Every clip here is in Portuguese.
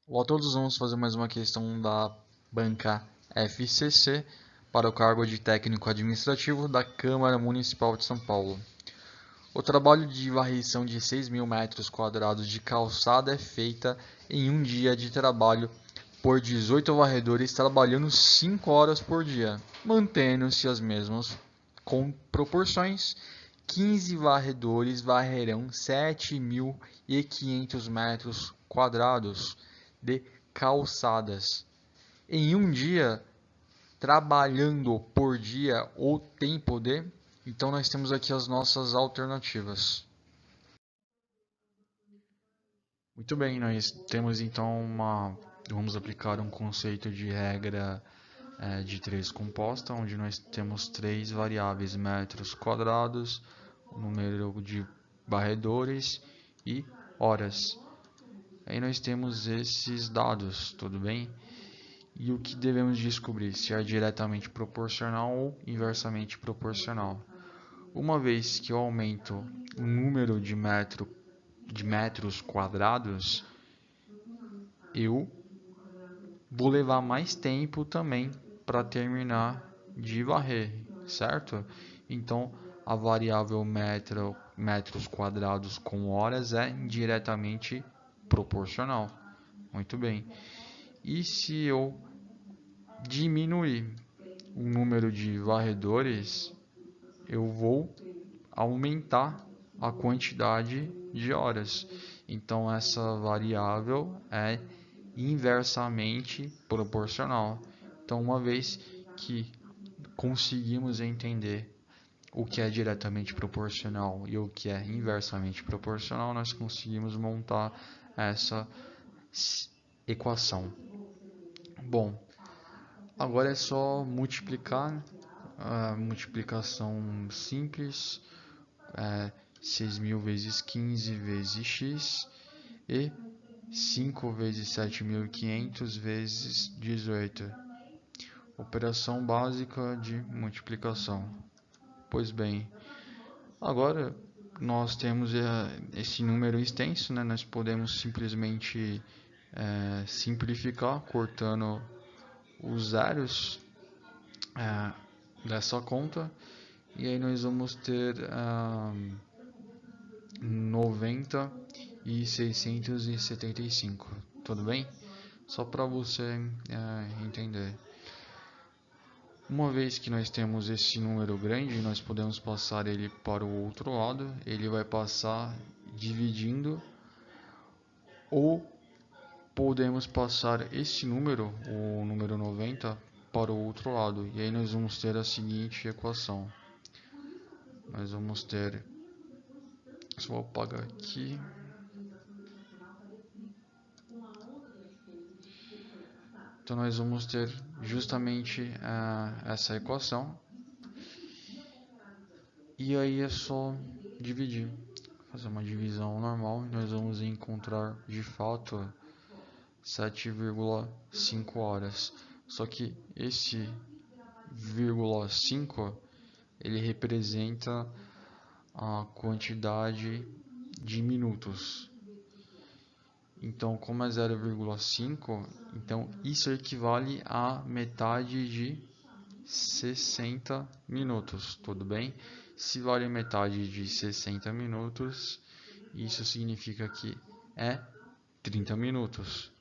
Olá a todos, vamos fazer mais uma questão da banca FCC para o cargo de técnico administrativo da Câmara Municipal de São Paulo. O trabalho de varrição de 6.000 metros quadrados de calçada é feita em um dia de trabalho por 18 varredores trabalhando 5 horas por dia, mantendo-se as mesmas proporções. 15 varredores varrerão 7.500 metros quadrados de calçadas. Em um dia, trabalhando por dia ou tempo de. Então, nós temos aqui as nossas alternativas. Muito bem, nós temos então uma. Vamos aplicar um conceito de regra de três composta, onde nós temos três variáveis: metros quadrados, número de varredores e horas. Aí nós temos esses dados, tudo bem? E o que devemos descobrir? Se é diretamente proporcional ou inversamente proporcional. Uma vez que eu aumento o número de metros quadrados, eu vou levar mais tempo também para terminar de varrer, certo? Então, a variável metros quadrados com horas é diretamente proporcional. Muito bem. E se eu diminuir o número de varredores, eu vou aumentar a quantidade de horas. Então, essa variável é inversamente proporcional. Então, uma vez que conseguimos entender o que é diretamente proporcional e o que é inversamente proporcional, nós conseguimos montar essa equação. Bom, agora é só multiplicar, a multiplicação simples, 6.000 vezes 15 vezes x e 5 vezes 7.500 vezes 18. Operação básica de multiplicação. Pois bem, agora nós temos esse número extenso, né? Nós podemos simplesmente simplificar cortando os zeros dessa conta, e aí nós vamos ter 90 e 675, tudo bem? Só para você entender. Uma vez que nós temos esse número grande, nós podemos passar ele para o outro lado. Ele vai passar dividindo, ou podemos passar esse número, o número 90, para o outro lado. E aí nós vamos ter a seguinte equação. Nós vamos ter... Só vou apagar aqui. Então nós vamos ter justamente essa equação. E aí é só dividir. Fazer uma divisão normal. E nós vamos encontrar de fato 7,5 horas. Só que esse vírgula 5 ele representa a quantidade de minutos. Então, como é 0,5, então isso equivale a metade de 60 minutos, tudo bem? Se vale metade de 60 minutos, isso significa que é 30 minutos.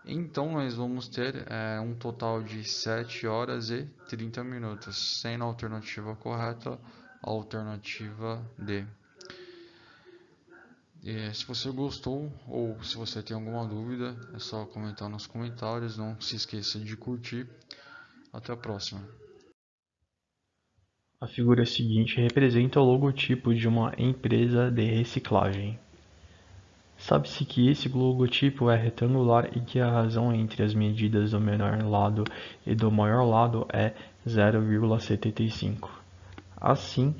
Então, nós vamos ter um total de 7 horas e 30 minutos, sendo a alternativa correta a alternativa D. Se você gostou ou se você tem alguma dúvida, é só comentar nos comentários. Não se esqueça de curtir. Até a próxima. A figura seguinte representa o logotipo de uma empresa de reciclagem. Sabe-se que esse logotipo é retangular e que a razão entre as medidas do menor lado e do maior lado é 0,75. Assim,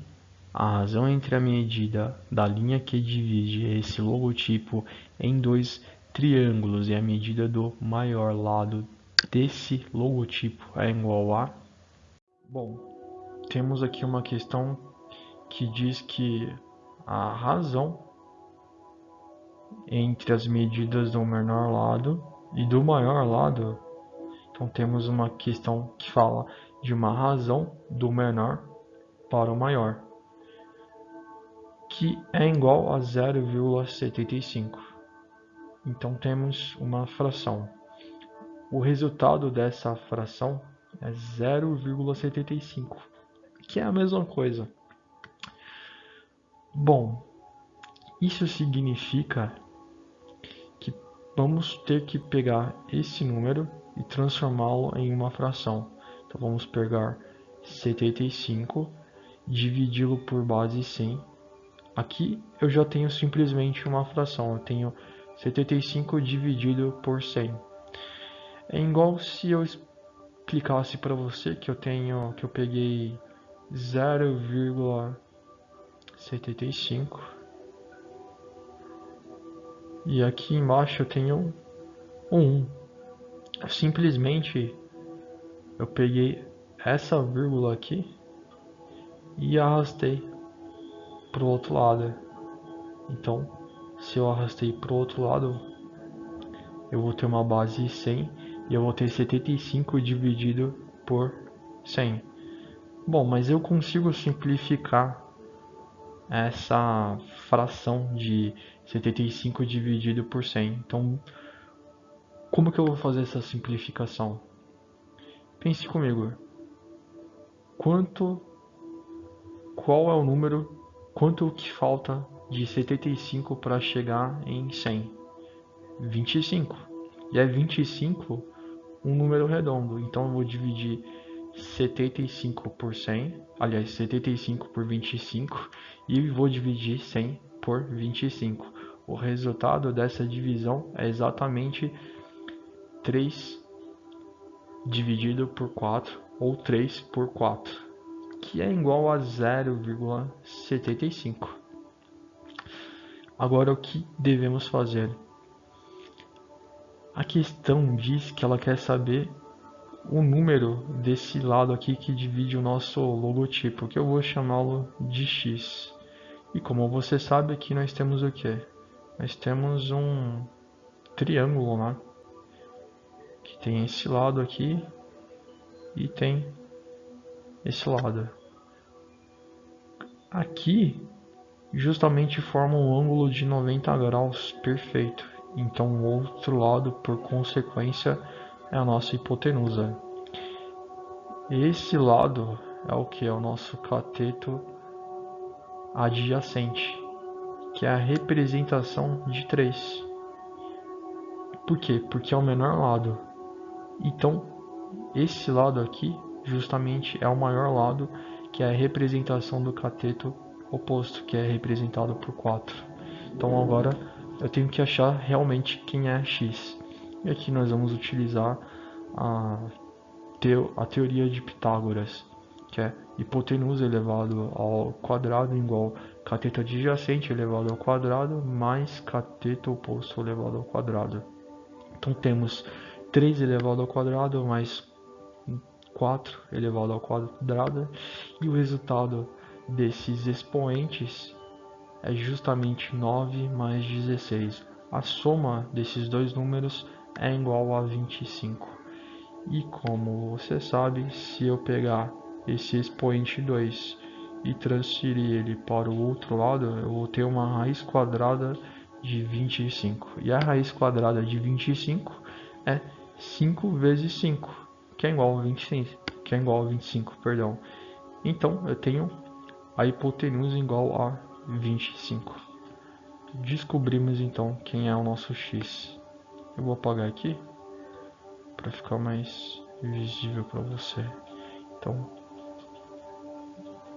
a razão entre a medida da linha que divide esse logotipo em dois triângulos e a medida do maior lado desse logotipo é igual a... Bom, temos aqui uma questão que diz que a razão entre as medidas do menor lado e do maior lado. Então temos uma questão que fala de uma razão do menor para o maior, que é igual a 0,75. Então temos uma fração. O resultado dessa fração é 0,75, que é a mesma coisa. Bom, isso significa que vamos ter que pegar esse número e transformá-lo em uma fração. Então vamos pegar 75, dividi-lo por base 100. Aqui eu já tenho simplesmente uma fração, eu tenho 75 dividido por 100. É igual se eu explicasse para você que eu peguei 0,75 e aqui embaixo eu tenho 1. Simplesmente eu peguei essa vírgula aqui e arrastei para o outro lado. Então, se eu arrastei para o outro lado, eu vou ter uma base 100 e eu vou ter 75 dividido por 100. Bom, mas eu consigo simplificar essa fração de 75 dividido por 100. Então, como que eu vou fazer essa simplificação? Pense comigo. Qual é o número, quanto que falta de 75 para chegar em 100? 25. E é 25 um número redondo. Então eu vou dividir 75 por 100, aliás, 75 por 25 e vou dividir 100 por 25. O resultado dessa divisão é exatamente 3 dividido por 4 ou 3 por 4, que é igual a 0,75. Agora o que devemos fazer? A questão diz que ela quer saber o número desse lado aqui que divide o nosso logotipo, que eu vou chamá-lo de X. E como você sabe, aqui nós temos o que? Nós temos um triângulo, né? Que tem esse lado aqui e tem esse lado. Aqui justamente forma um ângulo de 90 graus perfeito. Então o outro lado, por consequência, é a nossa hipotenusa. Esse lado é o que? É o nosso cateto adjacente, que é a representação de 3. Por quê? Porque é o menor lado. Então, esse lado aqui justamente é o maior lado, que é a representação do cateto oposto, que é representado por 4. Então agora eu tenho que achar realmente quem é x. E aqui nós vamos utilizar a teoria de Pitágoras, que é hipotenusa elevado ao quadrado igual cateto adjacente elevado ao quadrado mais cateto oposto elevado ao quadrado. Então temos 3 elevado ao quadrado mais 4 elevado ao quadrado, e o resultado desses expoentes é justamente 9 mais 16. A soma desses dois números é igual a 25. E como você sabe, se eu pegar esse expoente 2 e transferir ele para o outro lado, eu vou ter uma raiz quadrada de 25. E a raiz quadrada de 25 é 5 vezes 5, que é igual a 25, perdão. Então eu tenho a hipotenusa igual a 25. Descobrimos então quem é o nosso x. Eu vou apagar aqui para ficar mais visível para você. Então,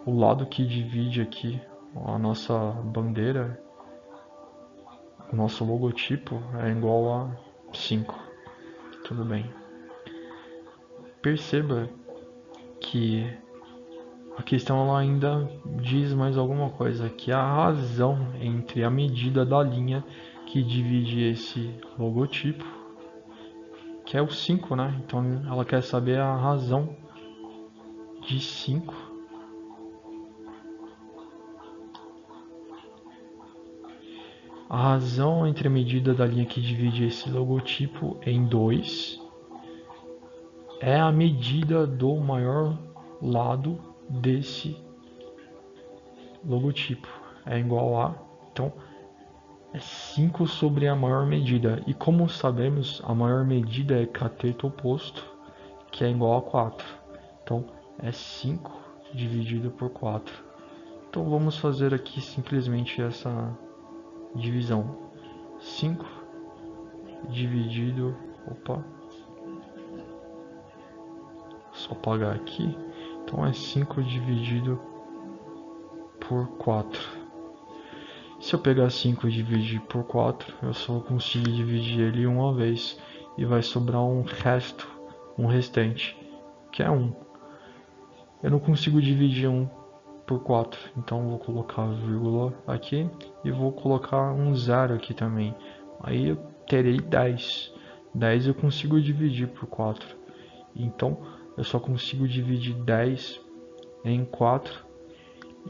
o lado que divide aqui a nossa bandeira, o nosso logotipo, é igual a 5. Tudo bem. Perceba que a questão ela ainda diz mais alguma coisa, que a razão entre a medida da linha que divide esse logotipo, que é o 5, né? Então ela quer saber a razão de 5. A razão entre a medida da linha que divide esse logotipo em 2 é a medida do maior lado desse logotipo. É igual a, então, é 5 sobre a maior medida. E como sabemos, a maior medida é cateto oposto, que é igual a 4. Então, é 5 dividido por 4. Então, vamos fazer aqui simplesmente essa divisão. 5 dividido... Opa! Só apagar aqui. Então, é 5 dividido por 4. Se eu pegar 5 e dividir por 4, eu só consigo dividir ele uma vez. E vai sobrar um restante, que é 1. Eu não consigo dividir 1 por 4, então vou colocar vírgula aqui e vou colocar um 0 aqui também. Aí eu terei 10. 10 eu consigo dividir por 4. Então eu só consigo dividir 10 em 4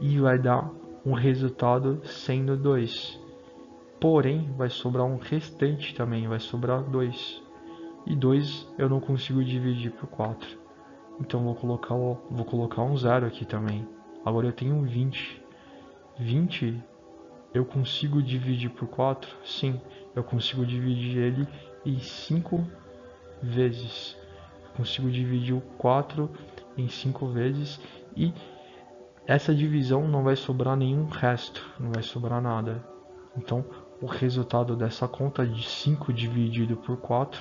e vai dar um resultado sendo 2. Porém, vai sobrar um restante também, vai sobrar 2. E 2 eu não consigo dividir por 4. Então vou colocar um 0 aqui também. Agora eu tenho 20. 20 eu consigo dividir por 4? Sim, eu consigo dividir ele em 5 vezes. Consigo dividir o 4 em 5 vezes e essa divisão não vai sobrar nenhum resto, não vai sobrar nada. Então, o resultado dessa conta de 5 dividido por 4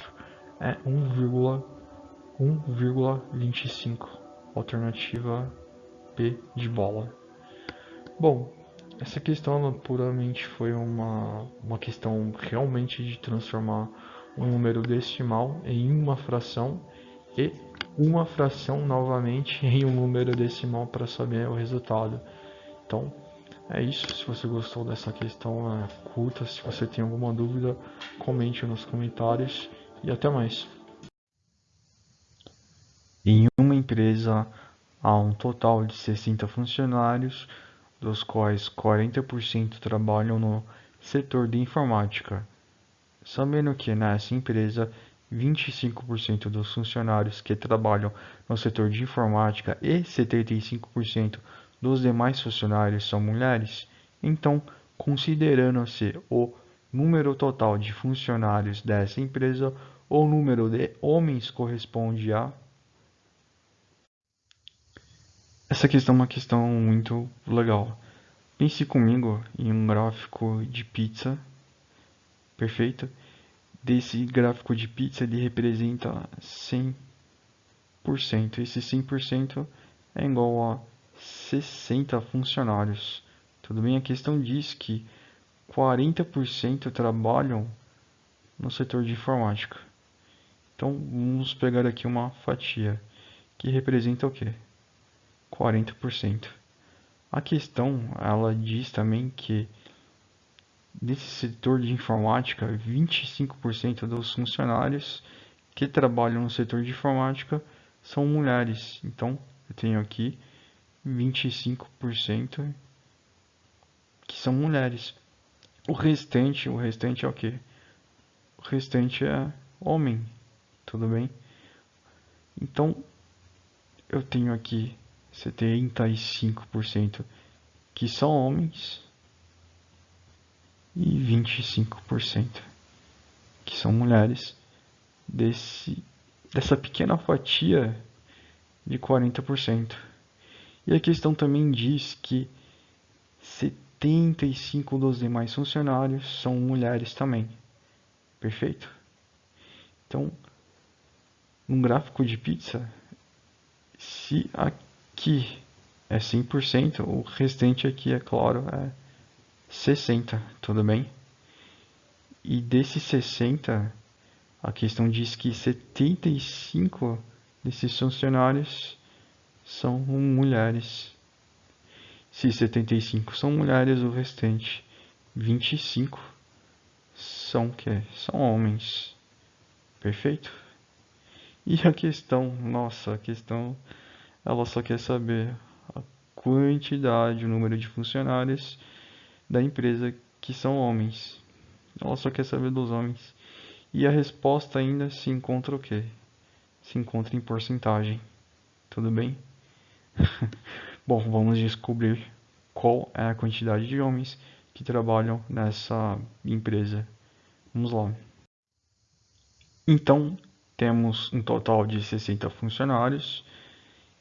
é 1,25. Alternativa P de bola. Bom, essa questão ela puramente foi uma questão realmente de transformar um número decimal em uma fração e uma fração novamente em um número decimal para saber o resultado. Então, é isso. Se você gostou dessa questão, curta. Se você tem alguma dúvida, comente nos comentários e até mais. Em uma empresa há um total de 60 funcionários, dos quais 40% trabalham no setor de informática. Sabendo que nessa empresa 25% dos funcionários que trabalham no setor de informática e 75% dos demais funcionários são mulheres, então, considerando-se o número total de funcionários dessa empresa, o número de homens corresponde a... Essa questão é uma questão muito legal. Pense comigo em um gráfico de pizza, perfeito? Desse gráfico de pizza ele representa 100%. Esse 100% é igual a 60 funcionários. Tudo bem? A questão diz que 40% trabalham no setor de informática. Então vamos pegar aqui uma fatia que representa o quê? 40%. A questão ela diz também que nesse setor de informática, 25% dos funcionários que trabalham no setor de informática são mulheres. Então, eu tenho aqui 25% que são mulheres. O restante é o quê? O restante é homem, tudo bem? Então, eu tenho aqui 75% que são homens e 25% que são mulheres dessa pequena fatia de 40%. E a questão também diz que 75% dos demais funcionários são mulheres também. Perfeito? Então, num gráfico de pizza, se aqui é 100%, o restante aqui, é claro, é 60%, tudo bem? E desses 60%, a questão diz que 75% desses funcionários são mulheres. Se 75% são mulheres, o restante 25% são que são homens. Perfeito? E a questão, nossa, a questão ela só quer saber a quantidade, o número de funcionários da empresa que são homens. Ela só quer saber dos homens. E a resposta ainda se encontra o quê? Se encontra em porcentagem. Tudo bem? Bom, vamos descobrir qual é a quantidade de homens que trabalham nessa empresa. Vamos lá. Então, temos um total de 60 funcionários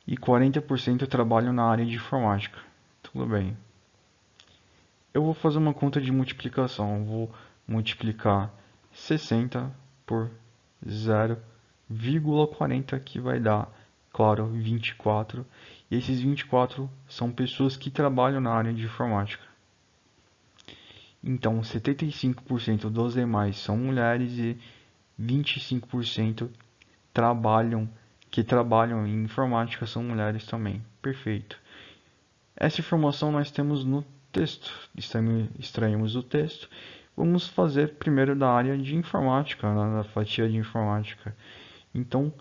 e 40% trabalham na área de informática. Tudo bem. Eu vou fazer uma conta de multiplicação. Eu vou multiplicar 60 por 0,40, que vai dar, claro, 24. E esses 24 são pessoas que trabalham na área de informática. Então, 75% dos demais são mulheres e 25% que trabalham em informática são mulheres também. Perfeito. Essa informação nós temos no texto. Extraímos o texto. Vamos fazer primeiro da área de informática, na fatia de informática. Então,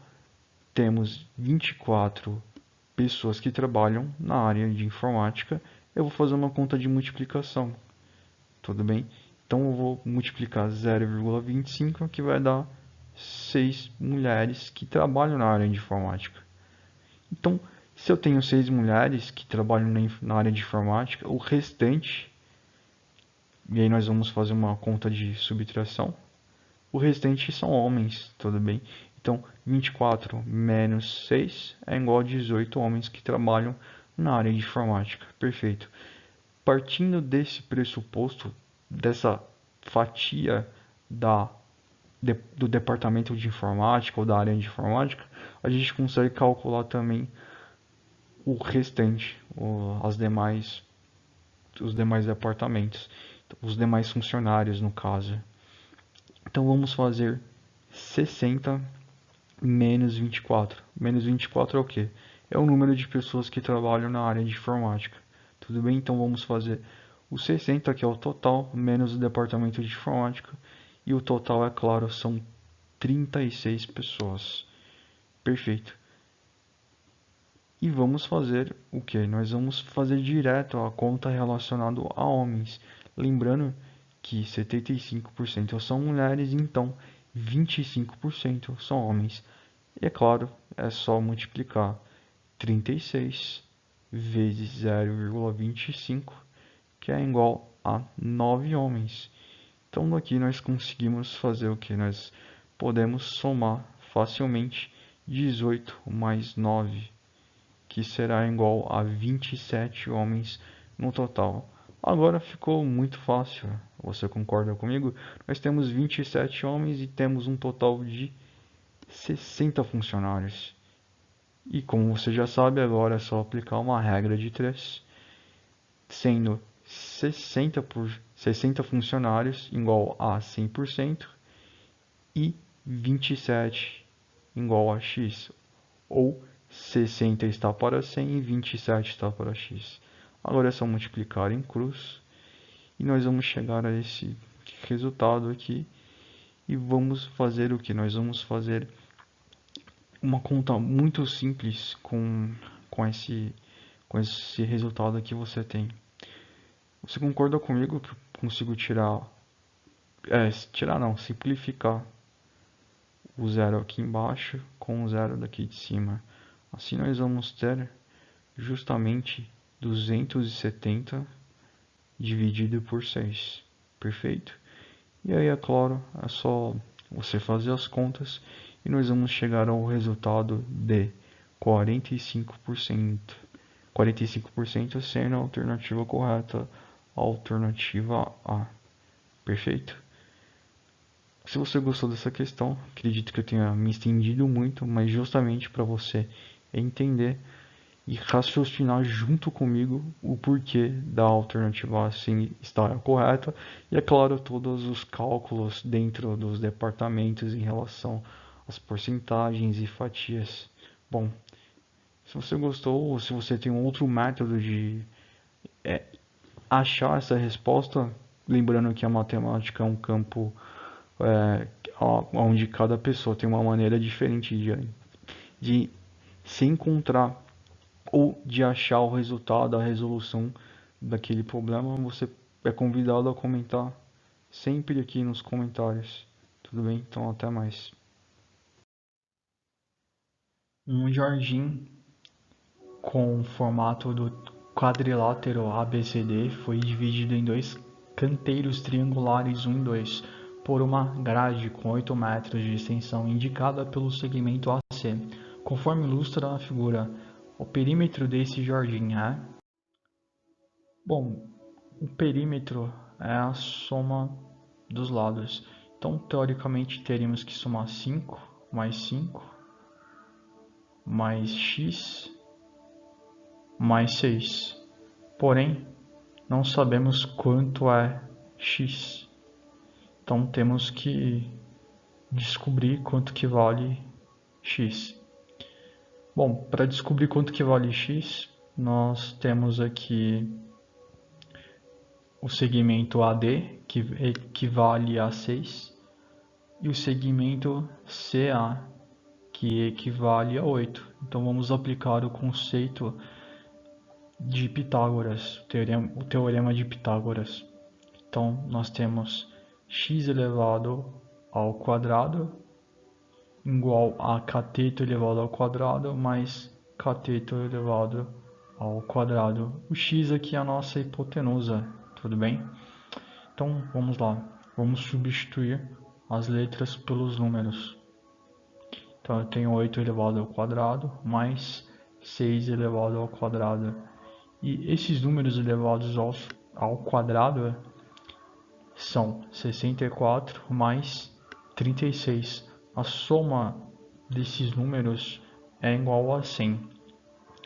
temos 24 pessoas que trabalham na área de informática. Eu vou fazer uma conta de multiplicação. Tudo bem? Então, eu vou multiplicar 0,25, que vai dar 6 mulheres que trabalham na área de informática. Então, se eu tenho 6 mulheres que trabalham na área de informática, o restante, e aí nós vamos fazer uma conta de subtração, o restante são homens, tudo bem? Então, 24 menos 6 é igual a 18 homens que trabalham na área de informática. Perfeito. Partindo desse pressuposto, dessa fatia do departamento de informática ou da área de informática, a gente consegue calcular também o restante, os demais departamentos, os demais funcionários no caso. Então vamos fazer 60 menos 24. Menos 24 é o quê? É o número de pessoas que trabalham na área de informática. Tudo bem? Então vamos fazer o 60, que é o total, menos o departamento de informática. E o total, é claro, são 36 pessoas. Perfeito. E vamos fazer o que? Nós vamos fazer direto a conta relacionada a homens. Lembrando que 75% são mulheres, então 25% são homens. E é claro, é só multiplicar 36 vezes 0,25, que é igual a 9 homens. Então aqui nós conseguimos fazer o que? Nós podemos somar facilmente 18 mais 9, que será igual a 27 homens no total. Agora ficou muito fácil, você concorda comigo? Nós temos 27 homens e temos um total de 60 funcionários. E como você já sabe, agora é só aplicar uma regra de 3, sendo 60 funcionários igual a 100% e 27 igual a x, ou 60 está para 100 e 27 está para x. Agora é só multiplicar em cruz e nós vamos chegar a esse resultado aqui e vamos fazer o que? Nós vamos fazer uma conta muito simples com esse resultado que você tem. Você concorda comigo que eu consigo simplificar o zero aqui embaixo com o zero daqui de cima? Assim nós vamos ter justamente 270 dividido por 6. Perfeito? E aí, é claro, é só você fazer as contas e nós vamos chegar ao resultado de 45%. 45% sendo a alternativa correta, a alternativa A. Perfeito? Se você gostou dessa questão, acredito que eu tenha me estendido muito, mas justamente para você entender e raciocinar junto comigo o porquê da alternativa A sim estar correta e, é claro, todos os cálculos dentro dos departamentos em relação às porcentagens e fatias. Bom, se você gostou ou se você tem um outro método de achar essa resposta, lembrando que a matemática é um campo onde cada pessoa tem uma maneira diferente de se encontrar ou de achar o resultado, a resolução daquele problema, você é convidado a comentar sempre aqui nos comentários. Tudo bem? Então até mais. Um jardim com o formato do quadrilátero ABCD foi dividido em dois canteiros triangulares 1 e 2 por uma grade com 8 metros de extensão indicada pelo segmento AC. Conforme ilustra a figura, o perímetro desse jardim é... Bom, o perímetro é a soma dos lados. Então, teoricamente, teríamos que somar 5 mais x mais 6. Porém, não sabemos quanto é x. Então, temos que descobrir quanto que vale x. Bom, para descobrir quanto que vale x, nós temos aqui o segmento AD, que equivale a 6, e o segmento CA, que equivale a 8. Então vamos aplicar o conceito de Pitágoras, o teorema de Pitágoras. Então nós temos x elevado ao quadrado igual a cateto elevado ao quadrado mais cateto elevado ao quadrado. O x aqui é a nossa hipotenusa, tudo bem? Então vamos lá, vamos substituir as letras pelos números. Então eu tenho 8 elevado ao quadrado mais 6 elevado ao quadrado. E esses números elevados ao quadrado são 64 mais 36. A soma desses números é igual a 100.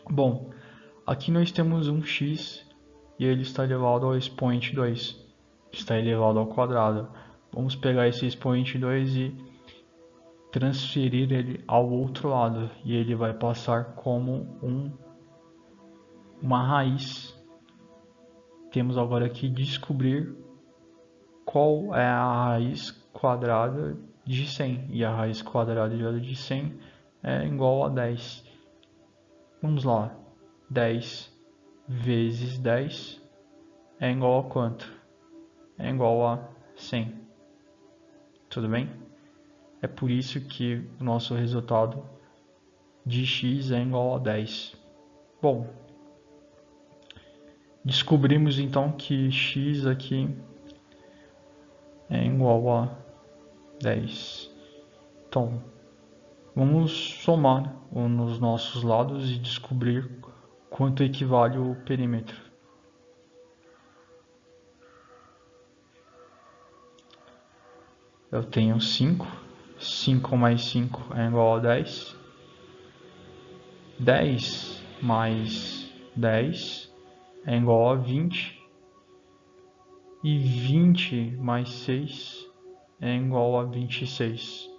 Bom, aqui nós temos um x e ele está elevado ao expoente 2. Está elevado ao quadrado. Vamos pegar esse expoente 2 e transferir ele ao outro lado. E ele vai passar como uma raiz. Temos agora que descobrir qual é a raiz quadrada de 100. E a raiz quadrada de 100 é igual a 10. Vamos lá. 10 vezes 10 é igual a quanto? É igual a 100. Tudo bem? É por isso que o nosso resultado de x é igual a 10. Bom, descobrimos então que x aqui é igual a 10. Então, vamos somar nos nossos lados e descobrir quanto equivale o perímetro. Eu tenho 5. 5 mais 5 é igual a 10. 10 mais 10 é igual a 20. E 20 mais 6 é igual a 26.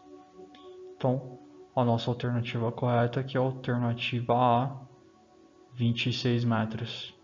Então, a nossa alternativa correta aqui é a alternativa A, 26 metros.